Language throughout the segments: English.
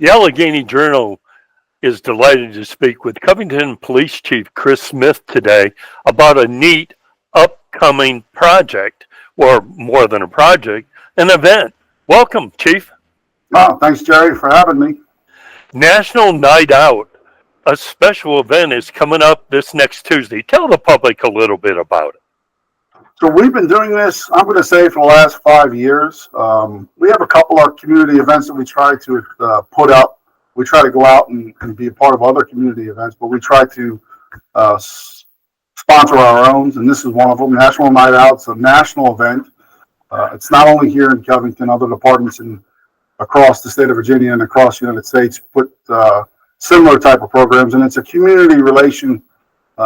The Alleghany Journal is delighted to speak with Covington Police Chief Chris Smith today about a neat upcoming project, or more than a project, an event. Welcome, Chief. Oh, thanks, Jerry, for having me. National Night Out, a special event, is coming up this next Tuesday. Tell the public a little bit about it. So we've been doing this, I'm going to say, for the last 5 years. We have a couple of community events that we try to put up. We try to go out and be a part of other community events, but we try to sponsor our own, and this is one of them. National Night Out. It's a national event. It's not only here in Covington, other departments across the state of Virginia and across the United States put similar type of programs, and it's a community relation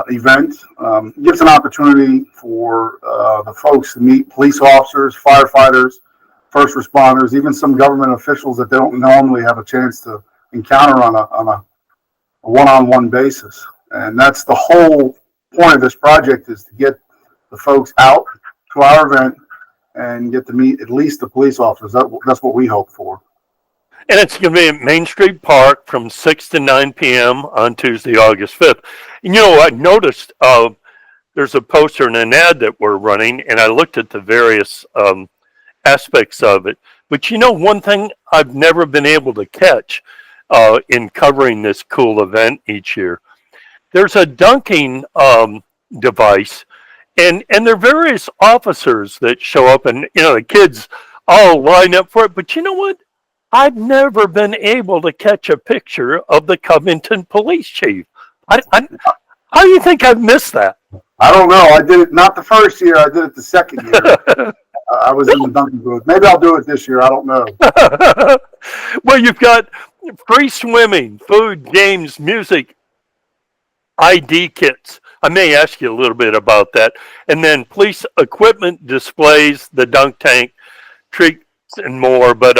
event. It gives an opportunity for the folks to meet police officers, firefighters, first responders, even some government officials that they don't normally have a chance to encounter on a one-on-one basis. And that's the whole point of this project, is to get the folks out to our event and get to meet at least the police officers. That's what we hope for. And it's going to be at Main Street Park from 6 to 9 p.m. on Tuesday, August 5th. And, I noticed there's a poster and an ad that we're running, and I looked at the various aspects of it. But, one thing I've never been able to catch in covering this cool event each year, there's a dunking device, and there are various officers that show up, and, the kids all line up for it. But you know what? I've never been able to catch a picture of the Covington police chief. How do you think I've missed that? I don't know. I did it not the first year. I did it the second year. I was in the dunking booth. Maybe I'll do it this year. I don't know. Well, you've got free swimming, food, games, music, ID kits. I may ask you a little bit about that. And then police equipment displays, the dunk tank, treat, and more. But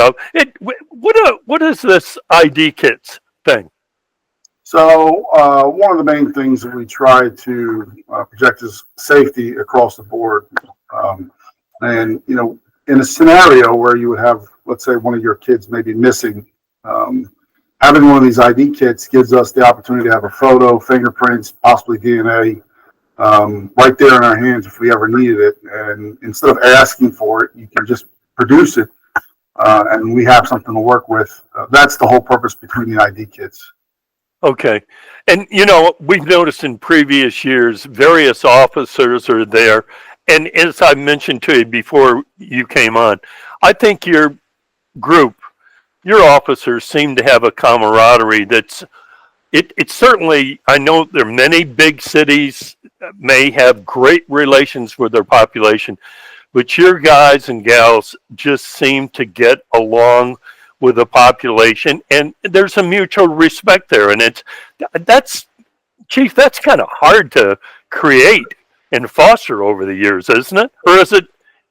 what is this ID kits thing? So one of the main things that we try to project is safety across the board. And in a scenario where you would have, let's say, one of your kids maybe missing, having one of these ID kits gives us the opportunity to have a photo, fingerprints, possibly DNA, right there in our hands if we ever needed it. And instead of asking for it, you can just produce it. And we have something to work with. That's the whole purpose between the ID kits. Okay. And, we've noticed in previous years, various officers are there. And as I mentioned to you before you came on, I think your group, your officers seem to have a camaraderie it's certainly, I know there are many big cities may have great relations with their population, but your guys and gals just seem to get along with the population, and there's a mutual respect there. And that's Chief, that's kind of hard to create and foster over the years, isn't it? Or is it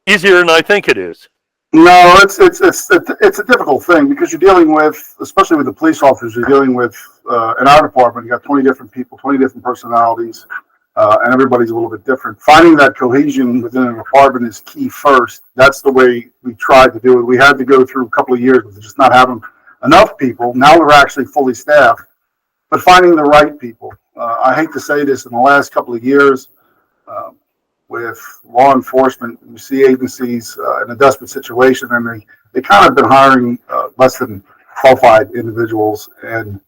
easier than I think it is? No, it's a difficult thing because you're dealing with, especially with the police officers, you're dealing with in our department. You got 20 different people, 20 different personalities. And everybody's a little bit different. Finding that cohesion within an department is key first. That's the way we tried to do it. We had to go through a couple of years of just not having enough people. Now we're actually fully staffed, but finding the right people. I hate to say this, in the last couple of years, with law enforcement, you see agencies in a desperate situation, and they kind of been hiring less than qualified individuals. And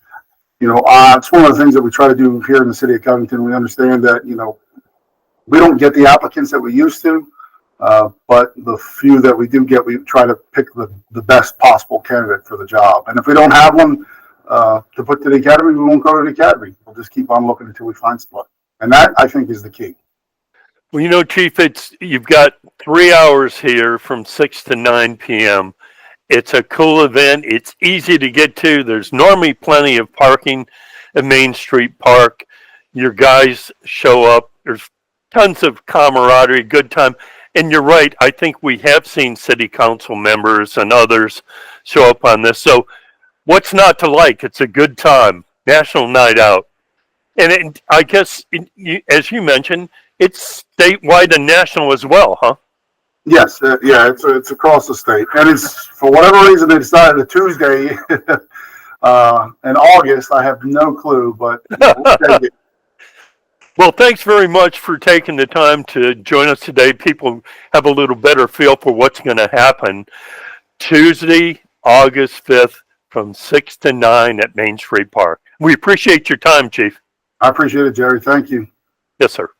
it's one of the things that we try to do here in the city of Covington. We understand that, we don't get the applicants that we used to, but the few that we do get, we try to pick the best possible candidate for the job. And if we don't have one to put to the academy, we won't go to the academy. We'll just keep on looking until we find someone. And that, I think, is the key. Well, Chief, you've got 3 hours here from 6 to 9 p.m. It's a cool event. It's easy to get to. There's normally plenty of parking at Main Street Park. Your guys show up. There's tons of camaraderie, good time. And you're right. I think we have seen city council members and others show up on this. So what's not to like? It's a good time. National Night Out. And I guess, as you mentioned, it's statewide and national as well, huh? Yes, it's across the state, and it's, for whatever reason, they decided a Tuesday. In August, I have no clue, but we'll take it. Well, thanks very much for taking the time to join us today. People have a little better feel for what's going to happen Tuesday, August 5th from 6 to 9 at Main Street Park. We appreciate your time, Chief. I appreciate it, Jerry. Thank you. Yes, sir.